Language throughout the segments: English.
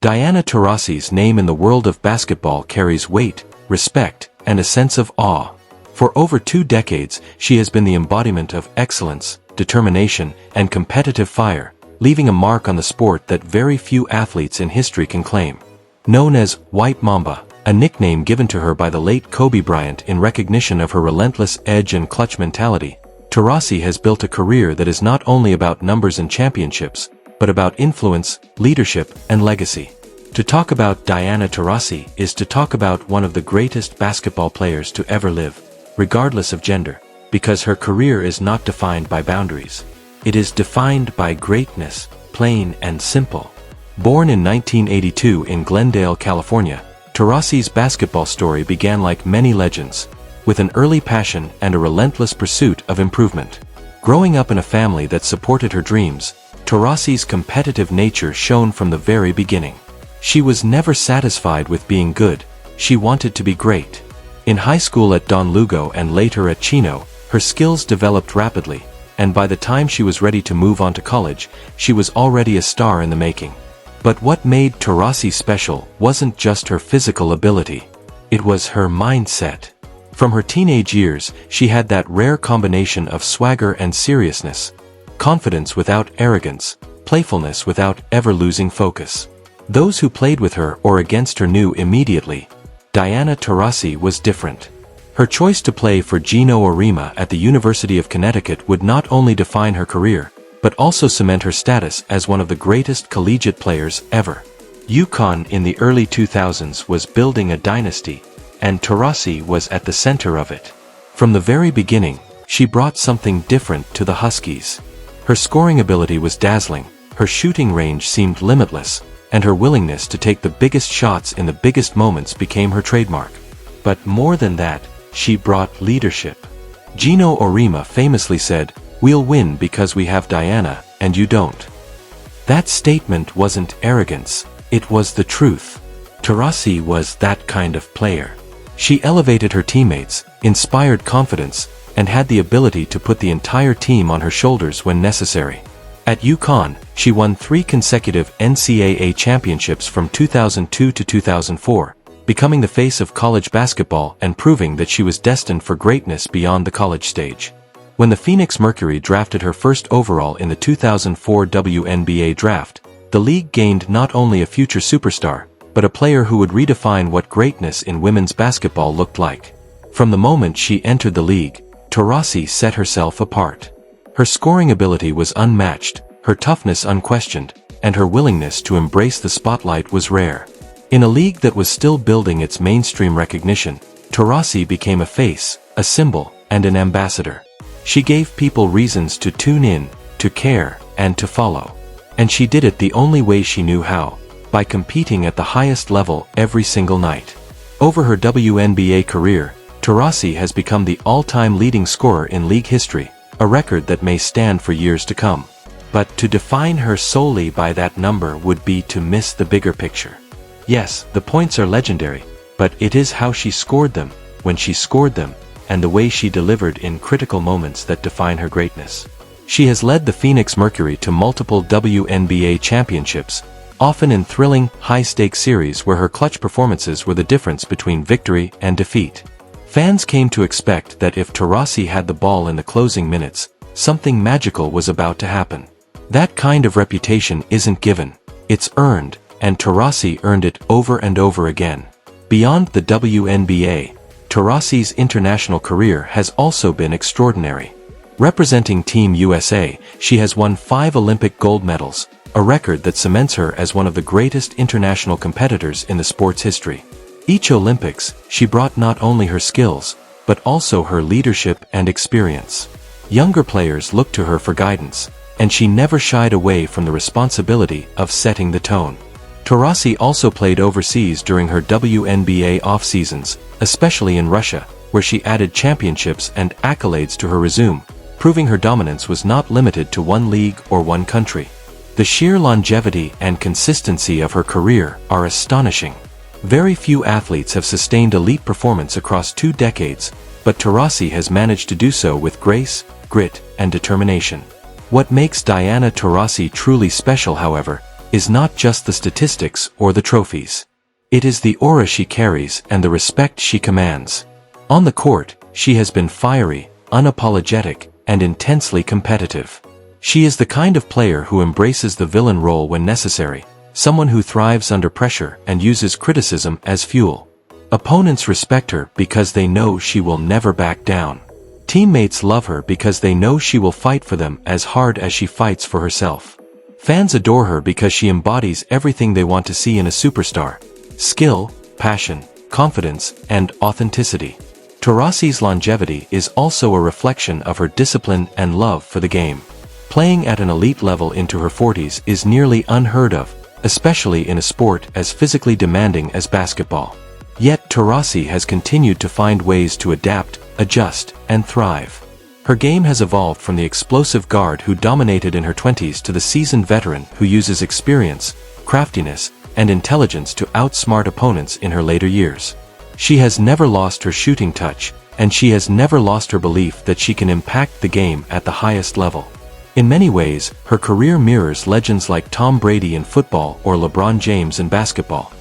Diana Taurasi's name in the world of basketball carries weight, respect, and a sense of awe. For over 2 decades, she has been the embodiment of excellence, determination, and competitive fire, leaving a mark on the sport that very few athletes in history can claim. Known as White Mamba, a nickname given to her by the late Kobe Bryant in recognition of her relentless edge and clutch mentality, Taurasi has built a career that is not only about numbers and championships, but about influence, leadership, and legacy. To talk about Diana Taurasi is to talk about one of the greatest basketball players to ever live, regardless of gender, because her career is not defined by boundaries. It is defined by greatness, plain and simple. Born in 1982 in Glendale, California, Taurasi's basketball story began like many legends, with an early passion and a relentless pursuit of improvement. Growing up in a family that supported her dreams, Taurasi's competitive nature shone from the very beginning. She was never satisfied with being good, she wanted to be great. In high school at Don Lugo and later at Chino, her skills developed rapidly, and by the time she was ready to move on to college, she was already a star in the making. But what made Taurasi special wasn't just her physical ability. It was her mindset. From her teenage years, she had that rare combination of swagger and seriousness. Confidence without arrogance, playfulness without ever losing focus. Those who played with her or against her knew immediately, Diana Taurasi was different. Her choice to play for Gino Auriemma at the University of Connecticut would not only define her career, but also cement her status as one of the greatest collegiate players ever. UConn in the early 2000s was building a dynasty, and Taurasi was at the center of it. From the very beginning, she brought something different to the Huskies. Her scoring ability was dazzling, her shooting range seemed limitless, and her willingness to take the biggest shots in the biggest moments became her trademark. But more than that, she brought leadership. Gino Auriemma famously said, "We'll win because we have Diana, and you don't." That statement wasn't arrogance, it was the truth. Taurasi was that kind of player. She elevated her teammates, inspired confidence, and had the ability to put the entire team on her shoulders when necessary. At UConn, she won 3 consecutive NCAA championships from 2002 to 2004, becoming the face of college basketball and proving that she was destined for greatness beyond the college stage. When the Phoenix Mercury drafted her first overall in the 2004 WNBA draft, the league gained not only a future superstar, but a player who would redefine what greatness in women's basketball looked like. From the moment she entered the league, Taurasi set herself apart. Her scoring ability was unmatched, her toughness unquestioned, and her willingness to embrace the spotlight was rare. In a league that was still building its mainstream recognition, Taurasi became a face, a symbol, and an ambassador. She gave people reasons to tune in, to care, and to follow. And she did it the only way she knew how, by competing at the highest level every single night. Over her WNBA career, Taurasi has become the all-time leading scorer in league history, a record that may stand for years to come. But to define her solely by that number would be to miss the bigger picture. Yes, the points are legendary, but it is how she scored them, when she scored them, and the way she delivered in critical moments that define her greatness. She has led the Phoenix Mercury to multiple WNBA championships, often in thrilling, high-stakes series where her clutch performances were the difference between victory and defeat. Fans came to expect that if Taurasi had the ball in the closing minutes, something magical was about to happen. That kind of reputation isn't given, it's earned, and Taurasi earned it over and over again. Beyond the WNBA, Taurasi's international career has also been extraordinary. Representing Team USA, she has won 5 Olympic gold medals, a record that cements her as one of the greatest international competitors in the sport's history. Each Olympics, she brought not only her skills, but also her leadership and experience. Younger players looked to her for guidance, and she never shied away from the responsibility of setting the tone. Taurasi also played overseas during her WNBA off-seasons, especially in Russia, where she added championships and accolades to her resume, proving her dominance was not limited to one league or one country. The sheer longevity and consistency of her career are astonishing. Very few athletes have sustained elite performance across 2 decades, but Taurasi has managed to do so with grace, grit, and determination. What makes Diana Taurasi truly special, however, is not just the statistics or the trophies. It is the aura she carries and the respect she commands. On the court, she has been fiery, unapologetic, and intensely competitive. She is the kind of player who embraces the villain role when necessary, someone who thrives under pressure and uses criticism as fuel. Opponents respect her because they know she will never back down. Teammates love her because they know she will fight for them as hard as she fights for herself. Fans adore her because she embodies everything they want to see in a superstar: skill, passion, confidence, and authenticity. Taurasi's longevity is also a reflection of her discipline and love for the game. Playing at an elite level into her 40s is nearly unheard of, especially in a sport as physically demanding as basketball. Yet Taurasi has continued to find ways to adapt, adjust, and thrive. Her game has evolved from the explosive guard who dominated in her 20s to the seasoned veteran who uses experience, craftiness, and intelligence to outsmart opponents in her later years. She has never lost her shooting touch, and she has never lost her belief that she can impact the game at the highest level. In many ways, her career mirrors legends like Tom Brady in football or LeBron James in basketball.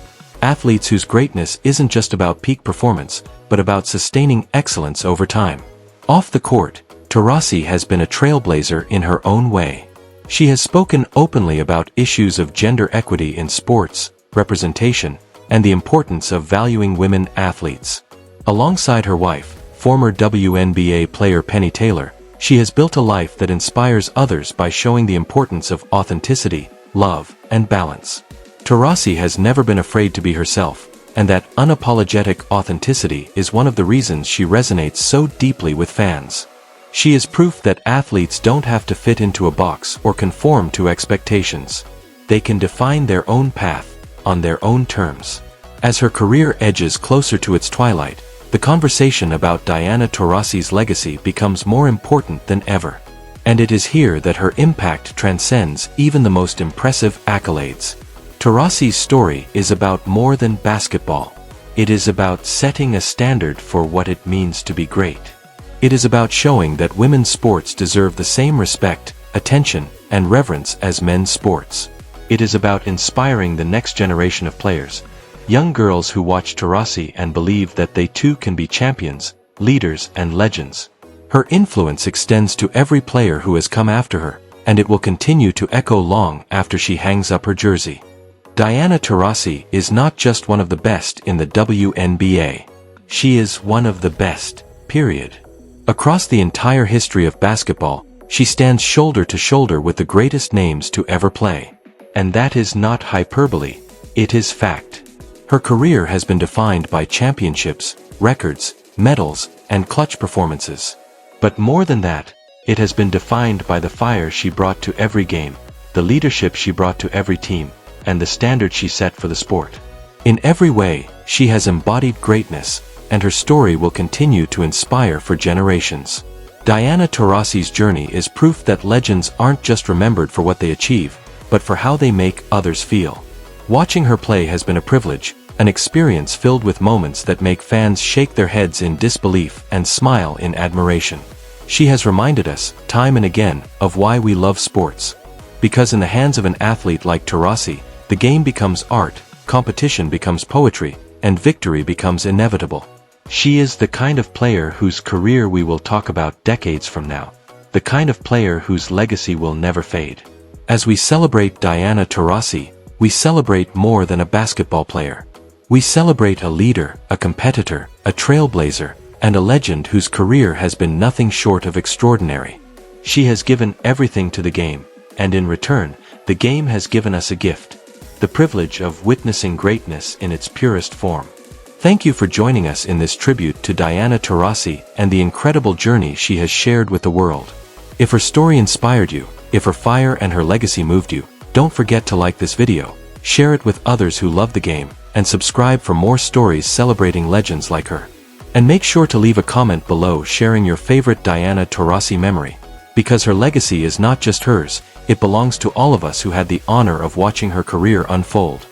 Athletes whose greatness isn't just about peak performance, but about sustaining excellence over time. Off the court, Taurasi has been a trailblazer in her own way. She has spoken openly about issues of gender equity in sports, representation, and the importance of valuing women athletes. Alongside her wife, former WNBA player Penny Taylor, she has built a life that inspires others by showing the importance of authenticity, love, and balance. Taurasi has never been afraid to be herself, and that unapologetic authenticity is one of the reasons she resonates so deeply with fans. She is proof that athletes don't have to fit into a box or conform to expectations. They can define their own path, on their own terms. As her career edges closer to its twilight, the conversation about Diana Taurasi's legacy becomes more important than ever. And it is here that her impact transcends even the most impressive accolades. Taurasi's story is about more than basketball. It is about setting a standard for what it means to be great. It is about showing that women's sports deserve the same respect, attention, and reverence as men's sports. It is about inspiring the next generation of players, young girls who watch Taurasi and believe that they too can be champions, leaders, and legends. Her influence extends to every player who has come after her, and it will continue to echo long after she hangs up her jersey. Diana Taurasi is not just one of the best in the WNBA. She is one of the best, period. Across the entire history of basketball, she stands shoulder to shoulder with the greatest names to ever play. And that is not hyperbole, it is fact. Her career has been defined by championships, records, medals, and clutch performances. But more than that, it has been defined by the fire she brought to every game, the leadership she brought to every team, and the standard she set for the sport. In every way, she has embodied greatness, and her story will continue to inspire for generations. Diana Taurasi's journey is proof that legends aren't just remembered for what they achieve, but for how they make others feel. Watching her play has been a privilege, an experience filled with moments that make fans shake their heads in disbelief and smile in admiration. She has reminded us, time and again, of why we love sports. Because in the hands of an athlete like Taurasi, the game becomes art, competition becomes poetry, and victory becomes inevitable. She is the kind of player whose career we will talk about decades from now. The kind of player whose legacy will never fade. As we celebrate Diana Taurasi, we celebrate more than a basketball player. We celebrate a leader, a competitor, a trailblazer, and a legend whose career has been nothing short of extraordinary. She has given everything to the game, and in return, the game has given us a gift: the privilege of witnessing greatness in its purest form. Thank you for joining us in this tribute to Diana Taurasi and the incredible journey she has shared with the world. If her story inspired you, if her fire and her legacy moved you, don't forget to like this video, share it with others who love the game, and subscribe for more stories celebrating legends like her. And make sure to leave a comment below sharing your favorite Diana Taurasi memory, because her legacy is not just hers, it belongs to all of us who had the honor of watching her career unfold.